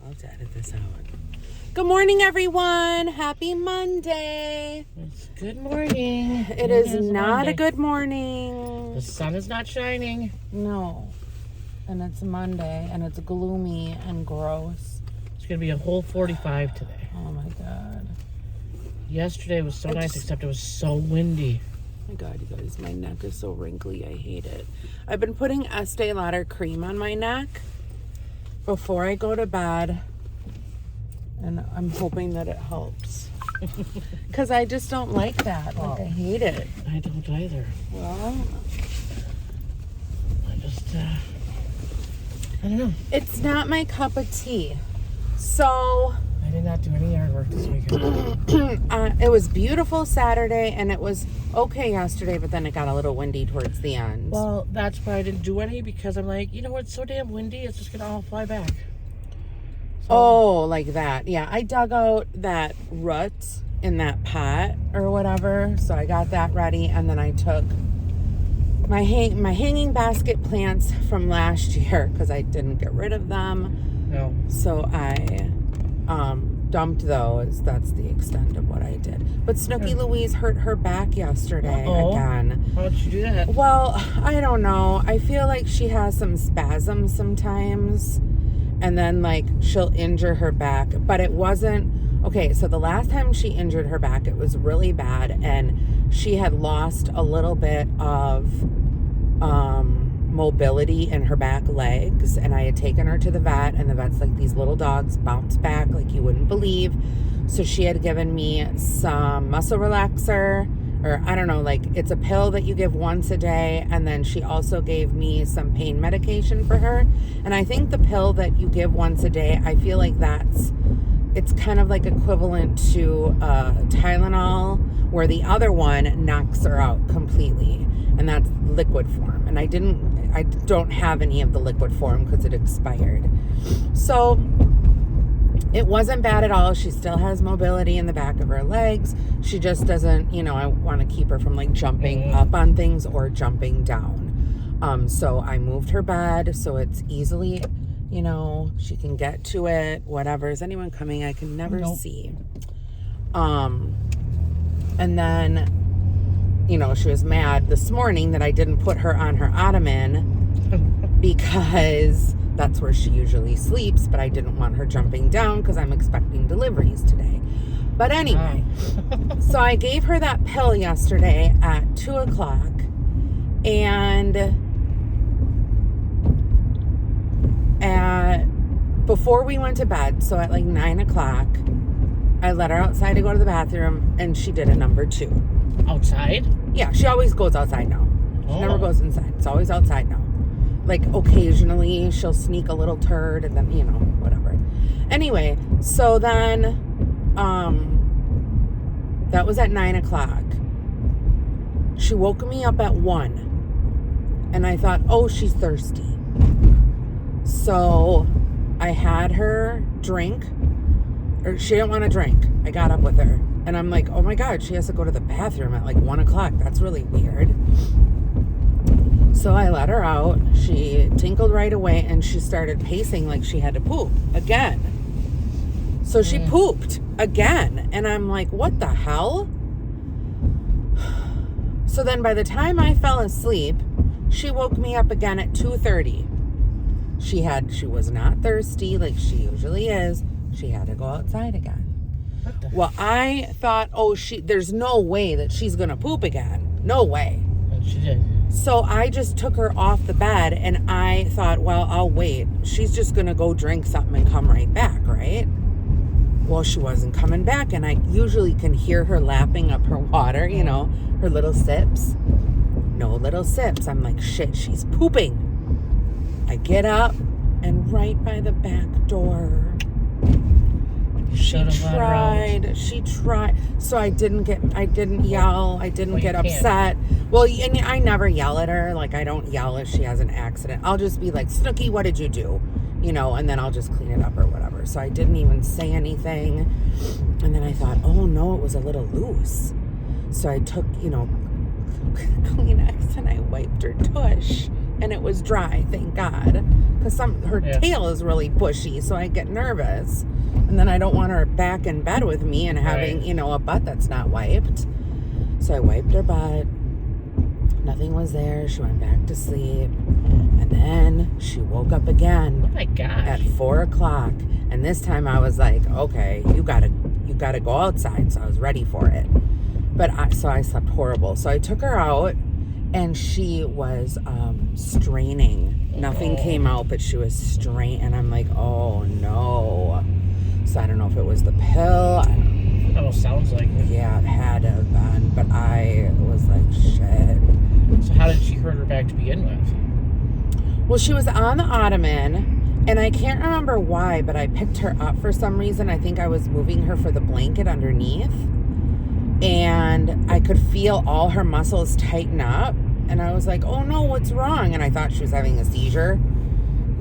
I'll have to edit this out. Good morning, everyone. Happy Monday. It's good morning. It is not Monday. A good morning. The sun is not shining. No. And it's Monday, and it's gloomy and gross. It's going to be a whole 45 today. Oh, my God. Yesterday was so nice, except it was so windy. Oh, my God, you guys, my neck is so wrinkly. I hate it. I've been putting Estee Lauder cream on my neck before I go to bed, and I'm hoping that it helps. Because I just don't like that. Like, I hate it. I don't either. Well, I don't know. It's not my cup of tea. So I did not do any yard work this weekend. It was beautiful Saturday, and it was okay yesterday, but then it got a little windy towards the end. Well, that's why I didn't do any, because I'm like, you know what, it's so damn windy, it's just going to all fly back. So, oh, like that. Yeah, I dug out that root in that pot or whatever, so I got that ready, and then I took my hanging basket plants from last year because I didn't get rid of them. No. So I dumped those. That's the extent of what I did. But Snooki Louise hurt her back yesterday again. How did she do that? Well, I don't know. I feel like she has some spasms sometimes, and then like she'll injure her back. But it wasn't okay. So the last time she injured her back, it was really bad, and she had lost a little bit of mobility in her back legs, and I had taken her to the vet, and the vet's like, these little dogs bounce back like you wouldn't believe. So she had given me some muscle relaxer, or I don't know, like it's a pill that you give once a day, and then she also gave me some pain medication for her. And I think the pill that you give once a day, I feel like it's kind of like equivalent to Tylenol, where the other one knocks her out completely, and that's liquid form. And I don't have any of the liquid form because it expired. So it wasn't bad at all. She still has mobility in the back of her legs. She just doesn't, I want to keep her from like jumping up on things or jumping down. So I moved her bed so it's easily, she can get to it, whatever. Is anyone coming? I can never see. And then, she was mad this morning that I didn't put her on her ottoman because that's where she usually sleeps, but I didn't want her jumping down because I'm expecting deliveries today. But anyway, so I gave her that pill yesterday at 2:00, and before we went to bed, so at like 9:00, I let her outside to go to the bathroom, and she did a number 2. Outside? Yeah, she always goes outside now. She never goes inside. It's always outside now. Like, occasionally, she'll sneak a little turd, and then, whatever. Anyway, so then, that was at 9:00. She woke me up at 1. And I thought, oh, she's thirsty. So I had her drink, or she didn't want to drink. I got up with her, and I'm like, oh my God, she has to go to the bathroom at like 1:00. That's really weird. So I let her out. She tinkled right away, and she started pacing like she had to poop again. So she pooped again, and I'm like, what the hell? So then by the time I fell asleep, she woke me up again at 2:30. She was not thirsty like she usually is. She had to go outside again. Well, I thought, there's no way that she's going to poop again. No way. But she did. So I just took her off the bed, and I thought, well, I'll wait. She's just going to go drink something and come right back, right? Well, she wasn't coming back, and I usually can hear her lapping up her water, her little sips. No little sips. I'm like, shit, she's pooping. I get up, and right by the back door, she tried. So I didn't yell. I didn't get upset. Well, and I never yell at her. Like, I don't yell if she has an accident. I'll just be like, Snooki, what did you do? And then I'll just clean it up or whatever. So I didn't even say anything. And then I thought, oh no, it was a little loose. So I took, Kleenex, and I wiped her tush. And it was dry, thank God. because her tail is really bushy, so I get nervous. And then I don't want her back in bed with me and having, you know, a butt that's not wiped. So I wiped her butt. Nothing was there. She went back to sleep. And then she woke up again. Oh my gosh. At 4 o'clock. And this time I was like, okay, you gotta go outside. So I was ready for it. But I slept horrible. So I took her out and she was straining. Nothing came out, but she was straining. And I'm like, oh no. So I don't know if it was the pill. Oh, sounds like it. Yeah, it had to have been. But I was like, shit. So how did she hurt her back to begin with? Well, she was on the ottoman, and I can't remember why, but I picked her up for some reason. I think I was moving her for the blanket underneath, and I could feel all her muscles tighten up, and I was like, oh no, what's wrong? And I thought she was having a seizure,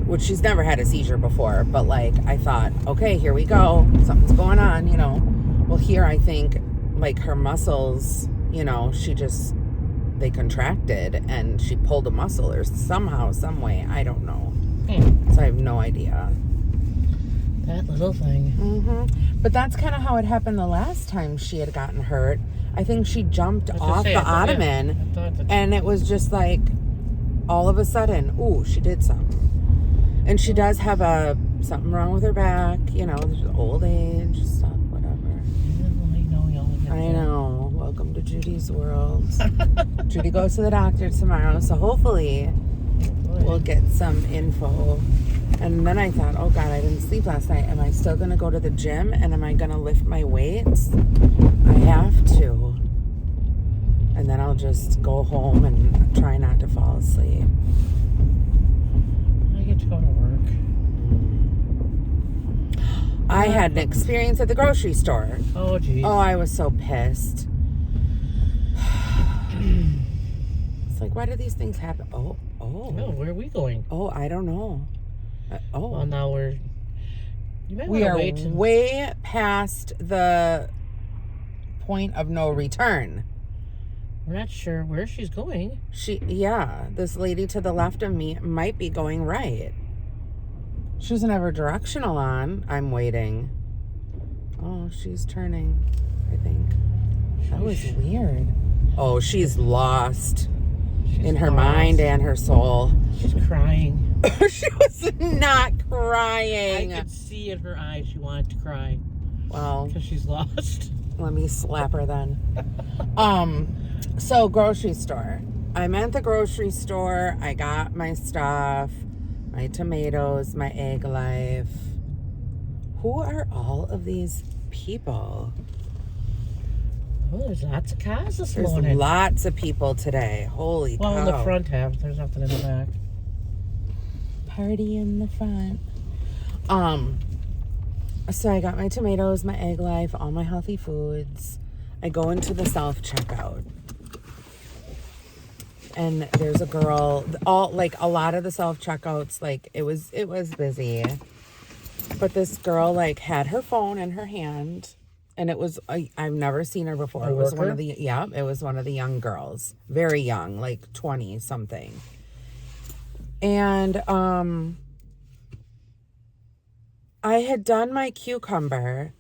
which she's never had a seizure before, but like, I thought, okay, here we go. Something's going on, you know. Well, here I think, like, her muscles, you know, they contracted and she pulled a muscle or somehow, some way. I don't know. So I have no idea. That little thing. Mm-hmm. But that's kind of how it happened the last time she had gotten hurt. I think she jumped off the ottoman and it was just like, all of a sudden, ooh, she did something. And she does have something wrong with her back, you know, old age, stuff, whatever. I know. Welcome to Judy's world. Judy goes to the doctor tomorrow, so hopefully we'll get some info. And then I thought, oh God, I didn't sleep last night. Am I still going to go to the gym and am I going to lift my weights? I have to. And then I'll just go home and try not to fall asleep. I get to go to work. I had an experience at the grocery store. Oh, geez. Oh, I was so pissed. It's like, why do these things happen? Oh, where are we going? Oh, I don't know. Well, now we are way past the point of no return. We're not sure where she's going. This lady to the left of me might be going right. She doesn't have her directional on. I'm waiting. Oh, she's turning, I think. That was weird. Oh, she's lost in her mind and her soul. She's crying. She was not crying. I could see in her eyes she wanted to cry. Well, because she's lost. Let me slap her then. So grocery store. I'm at the grocery store. I got my stuff. My tomatoes, my egg life. Who are all of these people? Oh, there's lots of cars this morning. There's lots of people today. Holy cow. Well, in the front half. There's nothing in the back. Party in the front. So I got my tomatoes, my egg life, all my healthy foods. I go into the self-checkout. And there's a girl, a lot of the self-checkouts, it was busy. But this girl, had her phone in her hand. And it was, I've never seen her before. It was one of the young girls. Very young, 20 something. And, I had done my cucumber.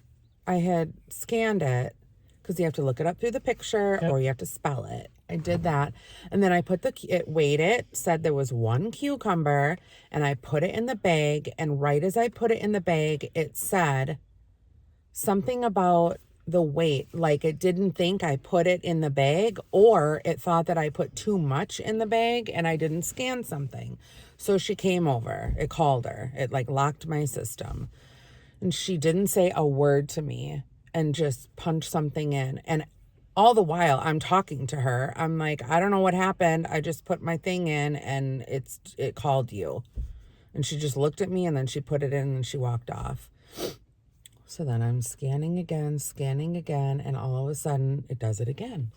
I had scanned it because you have to look it up through the picture or you have to spell it. I did that. And then I put it weighed it, said there was 1 cucumber, and I put it in the bag. And right as I put it in the bag, it said something about the weight. It didn't think I put it in the bag, or it thought that I put too much in the bag and I didn't scan something. So she came over. It called her. It locked my system. And she didn't say a word to me and just punched something in. And all the while I'm talking to her, I'm like, I don't know what happened. I just put my thing in and it called you. And she just looked at me and then she put it in and she walked off. So then I'm scanning again, and all of a sudden it does it again.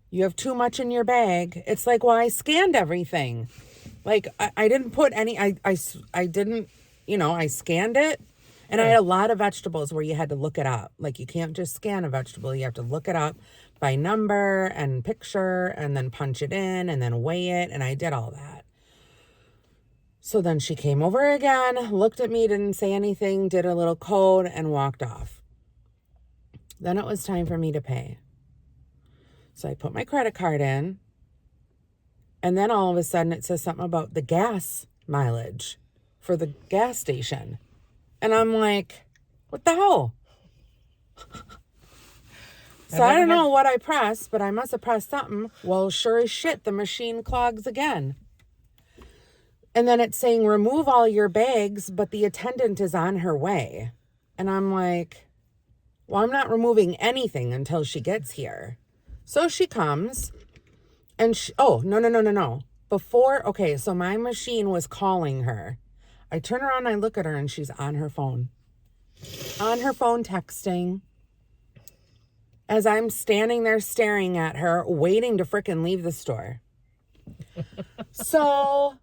You have too much in your bag. It's like, well, I scanned everything. I didn't put any, I didn't, I scanned it. And I had a lot of vegetables where you had to look it up. You can't just scan a vegetable. You have to look it up by number and picture and then punch it in and then weigh it. And I did all that. So then she came over again, looked at me, didn't say anything, did a little code, and walked off. Then it was time for me to pay. So I put my credit card in, and then all of a sudden it says something about the gas mileage for the gas station. And I'm like, what the hell? So I don't know what I pressed, but I must have pressed something. Well, sure as shit, the machine clogs again. And then it's saying, remove all your bags, but the attendant is on her way. And I'm like, well, I'm not removing anything until she gets here. So she comes and no. Okay, so my machine was calling her. I turn around, I look at her, and she's on her phone. On her phone texting. As I'm standing there staring at her, waiting to frickin' leave the store. So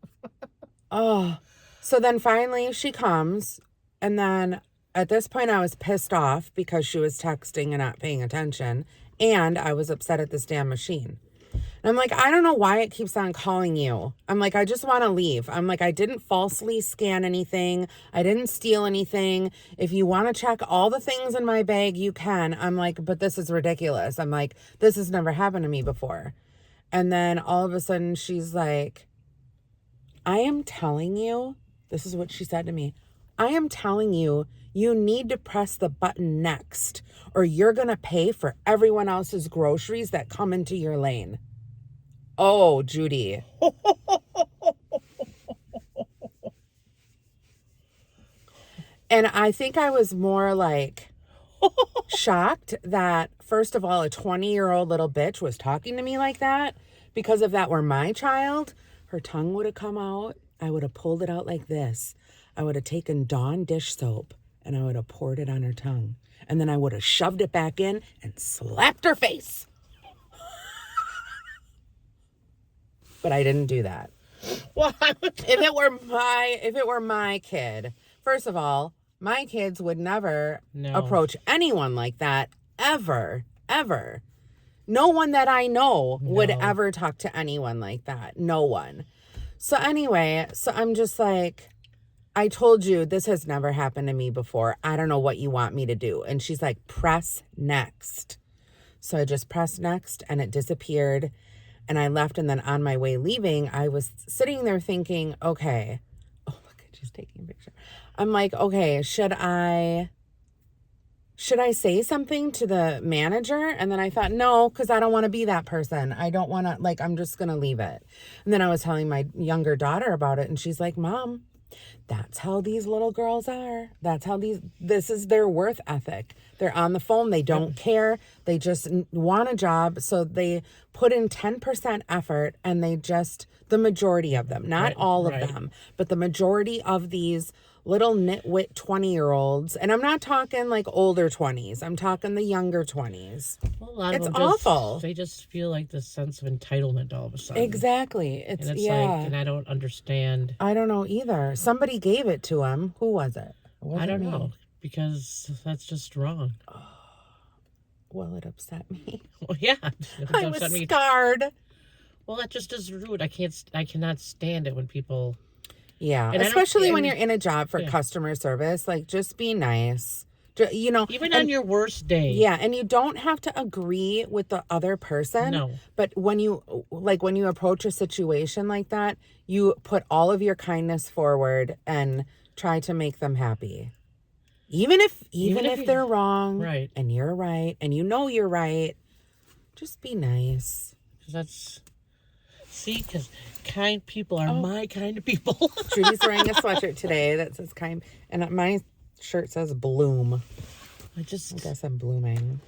then finally she comes, and then at this point I was pissed off because she was texting and not paying attention, and I was upset at this damn machine. And I'm like, I don't know why it keeps on calling you. I'm like, I just want to leave. I'm like, I didn't falsely scan anything. I didn't steal anything. If you want to check all the things in my bag, you can. I'm like, but this is ridiculous. I'm like, this has never happened to me before. And then all of a sudden she's like, I am telling you, this is what she said to me. I am telling you, you need to press the button next, or you're going to pay for everyone else's groceries that come into your lane. Oh, Judy. And I think I was more like shocked that, first of all, a 20-year-old little bitch was talking to me like that, because if that were my child, her tongue would have come out. I would have pulled it out like this. I would have taken Dawn dish soap and I would have poured it on her tongue. And then I would have shoved it back in and slapped her face. But I didn't do that. Well, If it were my kid, first of all, my kids would never approach anyone like that, ever. No one that I know would ever talk to anyone like that. No one. So anyway, I'm just like, I told you this has never happened to me before. I don't know what you want me to do. And she's like, press next. So I just pressed next and it disappeared. And I left, and then on my way leaving, I was sitting there thinking, okay. Oh, look, she's taking a picture. I'm like, okay, should I say something to the manager? And then I thought, no, because I don't want to be that person. I don't want to, like, I'm just going to leave it. And then I was telling my younger daughter about it, and she's like, Mom, that's how these little girls are. This is their worth ethic. They're on the phone. They don't care. They just want a job. So they put in 10% effort, and the majority of them, not all of them, but the majority of these little nitwit 20-year-olds, and I'm not talking like older 20s. I'm talking the younger 20s. Well, a lot of it's them awful. They just feel like this sense of entitlement all of a sudden. Exactly. It's like, and I don't understand. I don't know either. Somebody gave it to him. Who was it? I don't know, because that's just wrong. Well, it upset me. Well, yeah, I was scarred. Well, that just is rude. I cannot stand it when people. Yeah, and especially when you're in a job for customer service, like, just be nice. Even on your worst day. Yeah, and you don't have to agree with the other person. No. But when you approach a situation like that, you put all of your kindness forward and try to make them happy. Even if they're wrong, right, and you're right, and you're right, just be nice. Because kind people are my kind of people. Judy's wearing a sweatshirt today that says kind, and my shirt says bloom. I guess I'm blooming.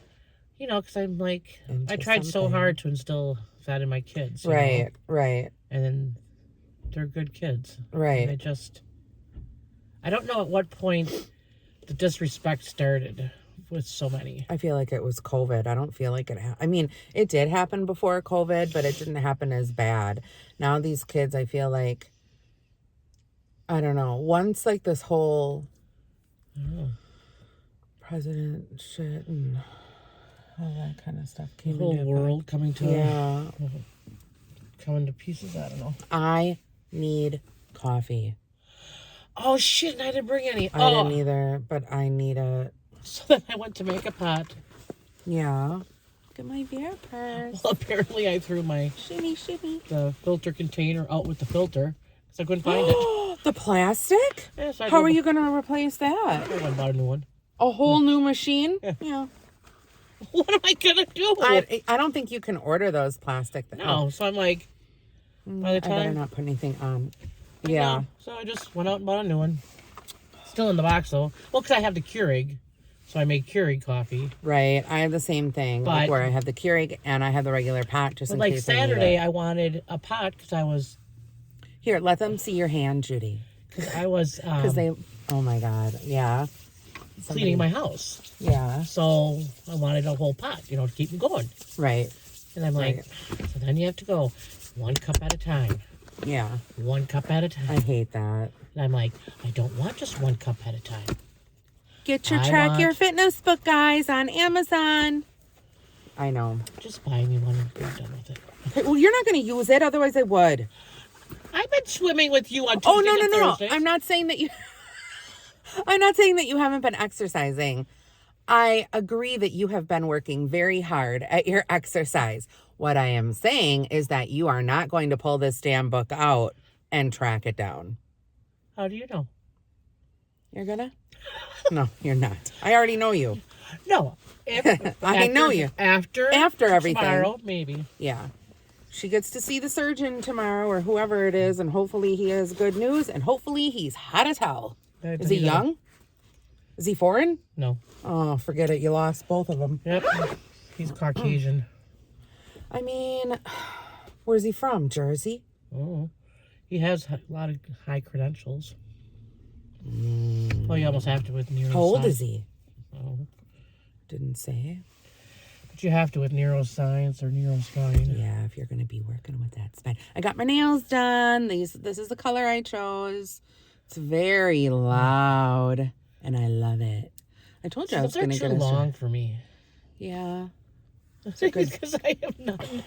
Because I'm like, I tried so hard to instill that in my kids. Right. And then they're good kids. Right. And I don't know at what point the disrespect started with so many. I feel like it was COVID. I don't feel like it. I mean, it did happen before COVID, but it didn't happen as bad. Now these kids, I feel like, I don't know. Once like this whole president shit and all that kind of stuff came. The whole world coming to coming to pieces. I don't know. I need coffee. Oh, shit, I didn't bring any. I didn't either, but I need a... So then I went to make a pot. Yeah. Look at my beer purse. Well, apparently I threw my... Shimmy. The filter container out with the filter because I couldn't find it. The plastic? Yeah, so How are you going to replace that? I went and bought a new one. A whole new machine? Yeah. What am I going to do? I don't think you can order those plastic things. No, so I'm like, by the time... I better not put anything on. Yeah. So I just went out and bought a new one. Still in the box, though. Well, because I have the Keurig, so I make Keurig coffee. Right. I have the same thing, like where I have the Keurig and I have the regular pot just in case Saturday, I wanted a pot because I was... Here, let them see your hand, Judy. Because I was... Because they... Oh, my God. Yeah. Cleaning my house. Yeah. So I wanted a whole pot, to keep me going. Right. And I'm like, so then you have to go 1 cup at a time. Yeah. 1 cup at a time. I hate that. And I'm like, I don't want just 1 cup at a time. Get your Track Your Fitness book, guys, on Amazon. I know. Just buy me one and be done with it. Okay, well, you're not going to use it, otherwise I would. I've been swimming with you on Tuesdays and Thursdays. I'm not saying that you... I'm not saying that you haven't been exercising. I agree that you have been working very hard at your exercise. What I am saying is that you are not going to pull this damn book out and track it down. How do you know? You're gonna? No, you're not. I already know you. No. I know you. After everything. Tomorrow, maybe. Yeah. She gets to see the surgeon tomorrow or whoever it is, and hopefully he has good news, and hopefully he's hot as hell. Is he young? Is he foreign? No. Oh, forget it. You lost both of them. Yep. He's Caucasian. I mean, where's he from? Jersey? Oh. He has a lot of high credentials. Well, you almost have to with neuroscience. How old is he? Oh. Didn't say. But you have to with neuroscience or neurospine. Yeah, if you're going to be working with that spine. I got my nails done. This is the color I chose. It's very loud, and I love it. I told you I was going to get too long for me. Yeah. Because I have none.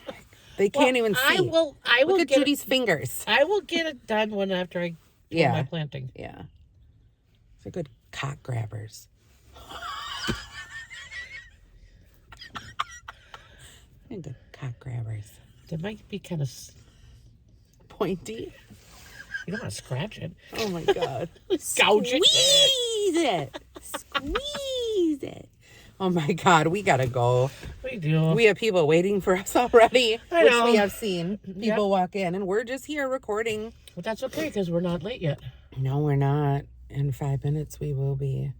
They can't even see. I will Look at Judy's fingers. I will get it done after I do my planting. Yeah. They're good cock grabbers. They're good cock grabbers. They might be kind of pointy. You don't want to scratch it. Oh my God. Gouge it. Squeeze it. Squeeze it. Oh my God, we gotta go. We do. We have people waiting for us already, I know. which we have seen. People walk in, and we're just here recording. But that's okay, because we're not late yet. No, we're not. In 5 minutes, we will be.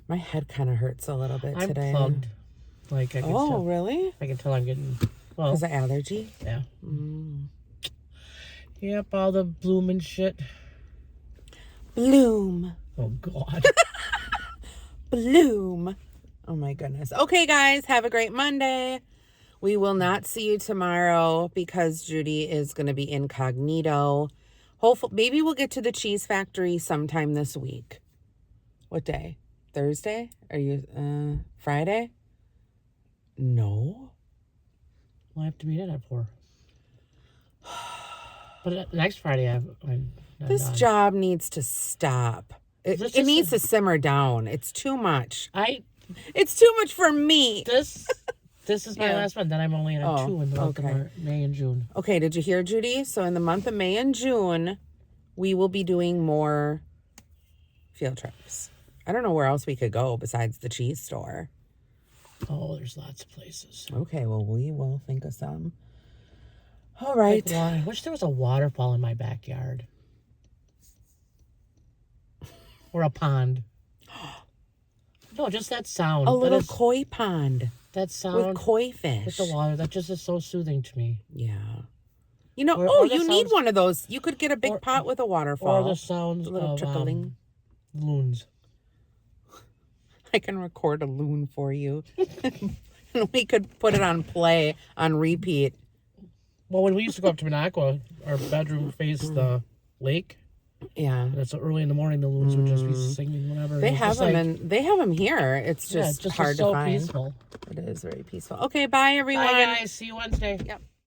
My head kind of hurts a little bit today. I'm plugged. Like I can tell. Really? I can tell I'm getting... Well, because of allergy? Yeah. Yep, all the bloom and shit. Bloom. Oh, God. Bloom. Oh, my goodness. Okay, guys, have a great Monday. We will not see you tomorrow because Judy is going to be incognito. Hopefully, maybe we'll get to the cheese factory sometime this week. What day? Thursday? Are you, Friday? No. We'll have to meet in at 4. But next Friday, I'm this job needs to stop. It needs to simmer down. It's too much. It's too much for me. This is my last one. Then I'm only on 2 in the month of May and June. Okay, did you hear, Judy? So in the month of May and June, we will be doing more field trips. I don't know where else we could go besides the cheese store. Oh, there's lots of places. Okay, well, we will think of some. All right. I wish there was a waterfall in my backyard. Or a pond. No, just that sound. A little koi pond. That sound. With koi fish. With the water. That just is so soothing to me. Yeah. You know, you need one of those. You could get a big pot with a waterfall. Or the sounds of trickling. Loons. I can record a loon for you. And we could put it on repeat. Well, when we used to go up to Minocqua, our bedroom faced the lake. Yeah. And it's early in the morning. The loons would just be singing whatever. They have them here. It's just hard to find. Peaceful. It is very peaceful. Okay, bye everyone. Bye guys. See you Wednesday. Yep.